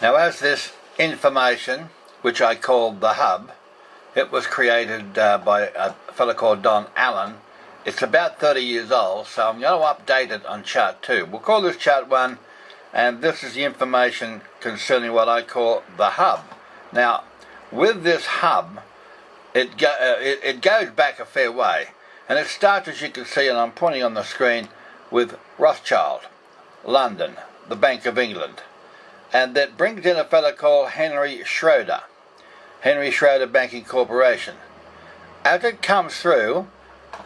Now, as this information, which I called the hub, it was created by a fellow called Don Allen. It's about 30 years old, so I'm going to update it on chart 2. We'll call this chart 1, and this is the information concerning what I call the hub. Now, with this hub, it goes back a fair way, and it starts, as you can see, and I'm pointing on the screen, with Rothschild, London, the Bank of England. And that brings in a fellow called Henry Schroeder Banking Corporation. As it comes through,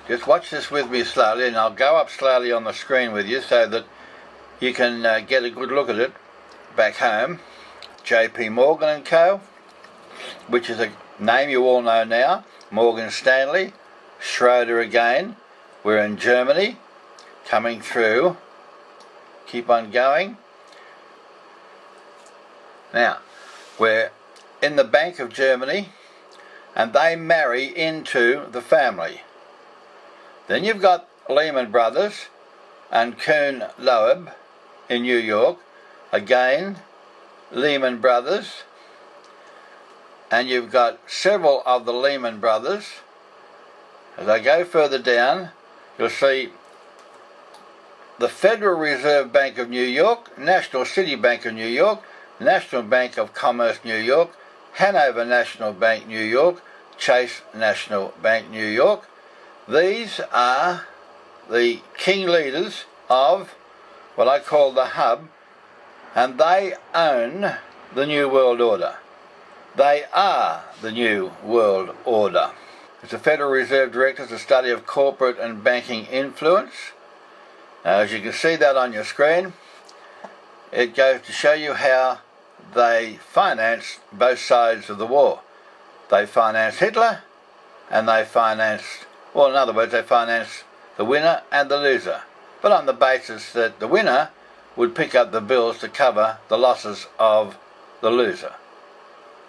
just watch this with me slowly, and I'll go up slowly on the screen with you so that you can get a good look at it back home. J.P. Morgan & Co., which is a name you all know now. Morgan Stanley, Schroeder again. We're in Germany, coming through. Keep on going. Now, we're in the Bank of Germany, and they marry into the family. Then you've got Lehman Brothers and Kuhn Loeb in New York. Again, Lehman Brothers. And you've got several of the Lehman Brothers. As I go further down, you'll see the Federal Reserve Bank of New York, National City Bank of New York, National Bank of Commerce New York, Hanover National Bank New York, Chase National Bank New York. These are the king leaders of what I call the hub, and they own the New World Order. They are the New World Order. It's the Federal Reserve Directors, a study of corporate and banking influence. Now, as you can see that on your screen, it goes to show you how they financed both sides of the war. They financed Hitler, and they financed, well, in other words, they financed the winner and the loser, but on the basis that the winner would pick up the bills to cover the losses of the loser.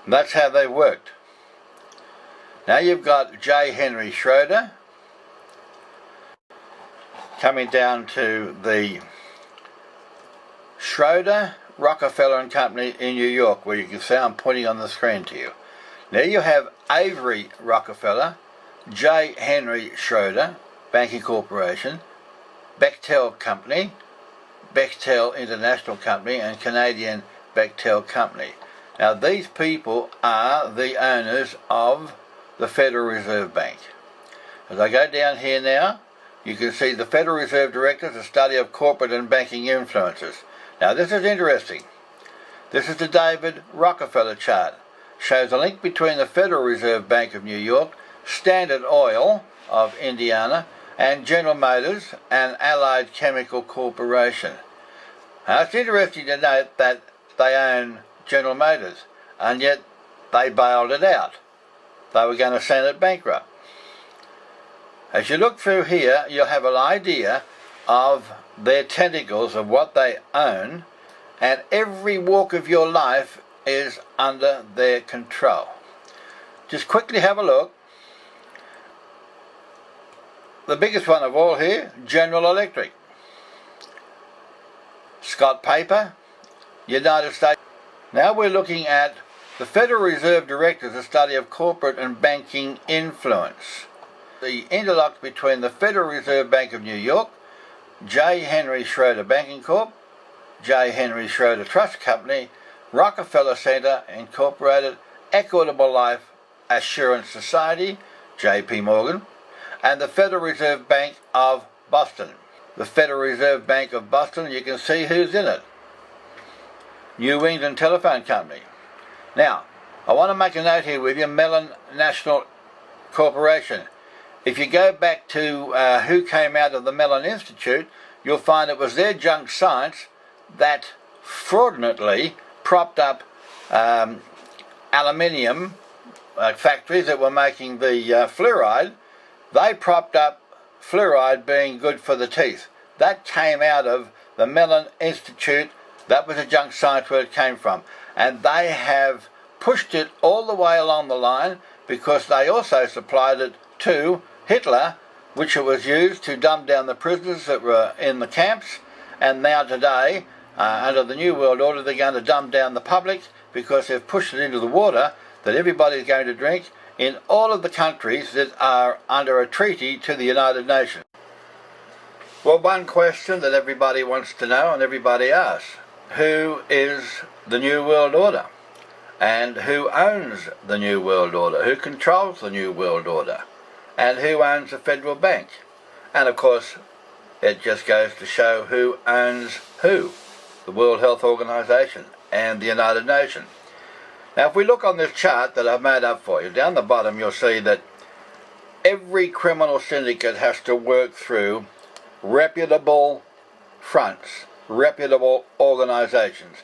And that's how they worked. Now you've got J. Henry Schroeder coming down to the Schroeder, Rockefeller and Company in New York, where you can see I'm pointing on the screen to you. Now you have Avery Rockefeller, J. Henry Schroeder, Banking Corporation, Bechtel Company, Bechtel International Company, and Canadian Bechtel Company. Now these people are the owners of the Federal Reserve Bank. As I go down here now, you can see the Federal Reserve Directors, a study of corporate and banking influences. Now this is interesting. This is the David Rockefeller chart. Shows a link between the Federal Reserve Bank of New York, Standard Oil of Indiana, and General Motors and Allied Chemical Corporation. Now it's interesting to note that they own General Motors, and yet they bailed it out. They were going to send it bankrupt. As you look through here, you'll have an idea of their tentacles, of what they own, and every walk of your life is under their control. Just quickly have a look. The biggest one of all here, General Electric. Scott Paper, United States. Now we're looking at the Federal Reserve Directors, a study of corporate and banking influence. The interlock between the Federal Reserve Bank of New York, J. Henry Schroeder Banking Corp., J. Henry Schroeder Trust Company, Rockefeller Center Incorporated, Equitable Life Assurance Society, J.P. Morgan, and the Federal Reserve Bank of Boston. The Federal Reserve Bank of Boston, you can see who's in it. New England Telephone Company. Now, I want to make a note here with you, Mellon National Corporation. If you go back to who came out of the Mellon Institute, you'll find it was their junk science that fraudulently propped up aluminium factories that were making the fluoride. They propped up fluoride being good for the teeth. That came out of the Mellon Institute. That was a junk science where it came from. And they have pushed it all the way along the line, because they also supplied it to Hitler, which it was used to dumb down the prisoners that were in the camps. And now today, under the New World Order, they're going to dumb down the public because they've pushed it into the water that everybody's going to drink in all of the countries that are under a treaty to the United Nations. Well, one question that everybody wants to know and everybody asks, who is the New World Order? And who owns the New World Order? Who controls the New World Order? And who owns the federal bank? And of course, it just goes to show who owns who. The World Health Organization and the United Nations. Now, if we look on this chart that I've made up for you, down the bottom you'll see that every criminal syndicate has to work through reputable fronts, reputable organizations.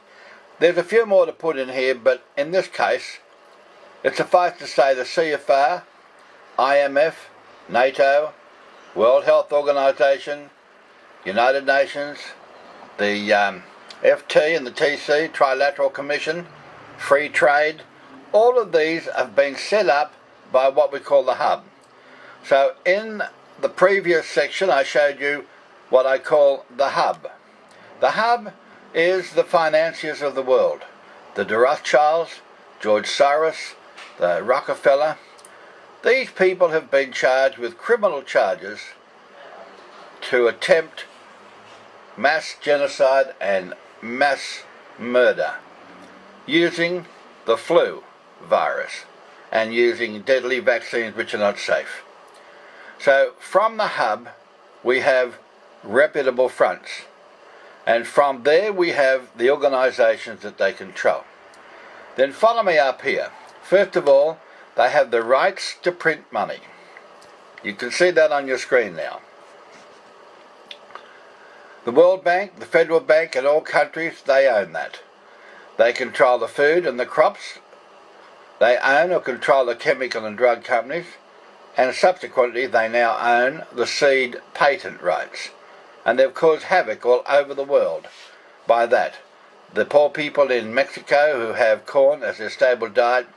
There's a few more to put in here, but in this case, it suffices to say the CFR, IMF, NATO, World Health Organization, United Nations, the FT and the TC, Trilateral Commission, Free Trade, all of these have been set up by what we call the hub. So in the previous section I showed you what I call the hub. The hub is the financiers of the world. The Rothschilds, George Soros, the Rockefeller. These people have been charged with criminal charges to attempt mass genocide and mass murder using the flu virus and using deadly vaccines which are not safe. So from the hub we have reputable fronts, and from there we have the organisations that they control. Then follow me up here. First of all, they have the rights to print money. You can see that on your screen now. The World Bank, the Federal Bank in all countries, they own that. They control the food and the crops. They own or control the chemical and drug companies, and subsequently they now own the seed patent rights. And they've caused havoc all over the world by that. The poor people in Mexico who have corn as their staple diet,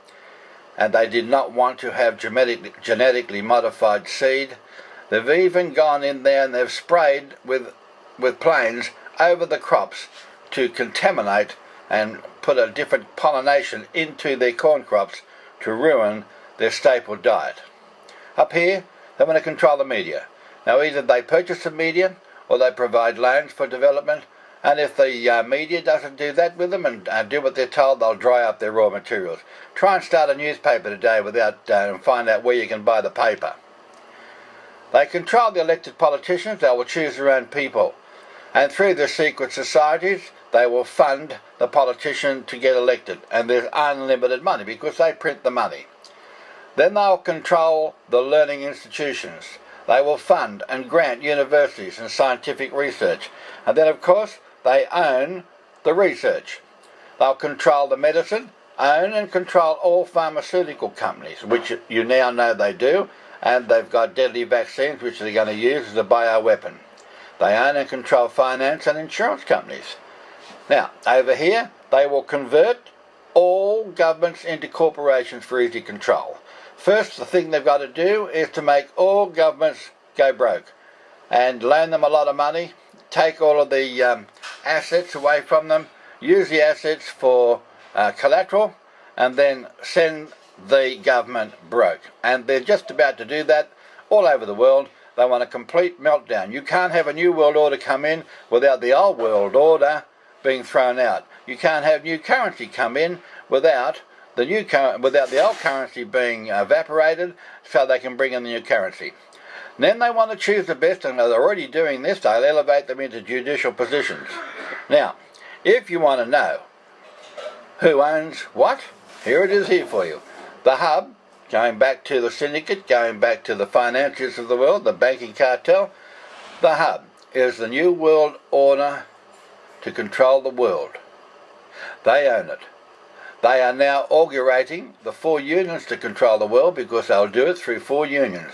and they did not want to have genetically modified seed, they've even gone in there and they've sprayed with planes over the crops to contaminate and put a different pollination into their corn crops to ruin their staple diet. Up here, they want to control the media. Now either they purchase the media or they provide loans for development, and if the media doesn't do that with them and do what they're told, they'll dry up their raw materials. Try and start a newspaper today without and find out where you can buy the paper. They control the elected politicians. They will choose their own people, and through their secret societies they will fund the politician to get elected, and there's unlimited money because they print the money. Then they'll control the learning institutions. They will fund and grant universities and scientific research, and then of course they own the research. They'll control the medicine, own and control all pharmaceutical companies, which you now know they do, and they've got deadly vaccines which they're going to use as a bioweapon. They own and control finance and insurance companies. Now, over here, they will convert all governments into corporations for easy control. First, the thing they've got to do is to make all governments go broke and loan them a lot of money, take all of the assets away from them, use the assets for collateral, and then send the government broke. And they're just about to do that all over the world. They want a complete meltdown. You can't have a new world order come in without the old world order being thrown out. You can't have new currency come in without the old currency being evaporated, so they can bring in the new currency. And then they want to choose the best, and they're already doing this. They'll elevate them into judicial positions. Now, if you want to know who owns what, here it is here for you. The hub, going back to the syndicate, going back to the financiers of the world, the banking cartel, the hub is the New World Order to control the world. They own it. They are now inaugurating the 4 unions to control the world, because they'll do it through 4 unions.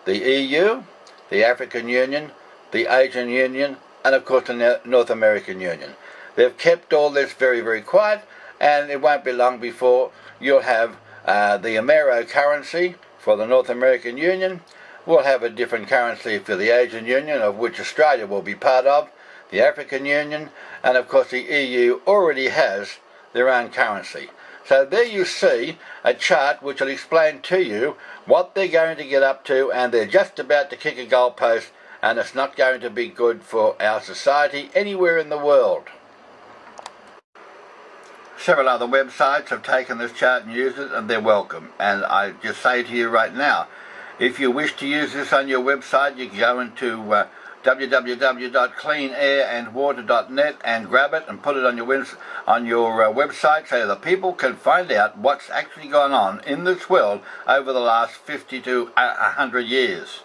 The EU, the African Union, the Asian Union, and of course the North American Union. They've kept all this very, very quiet, and it won't be long before you'll have the Amero currency for the North American Union. We'll have a different currency for the Asian Union, of which Australia will be part of. the African Union, and of course the EU already has their own currency. So there you see a chart which will explain to you what they're going to get up to, and they're just about to kick a goalpost, and it's not going to be good for our society anywhere in the world. Several other websites have taken this chart and used it, and they're welcome. And I just say to you right now, if you wish to use this on your website, you can go into www.cleanairandwater.net and grab it and put it on your website so that people can find out what's actually gone on in this world over the last 50 to 100 years.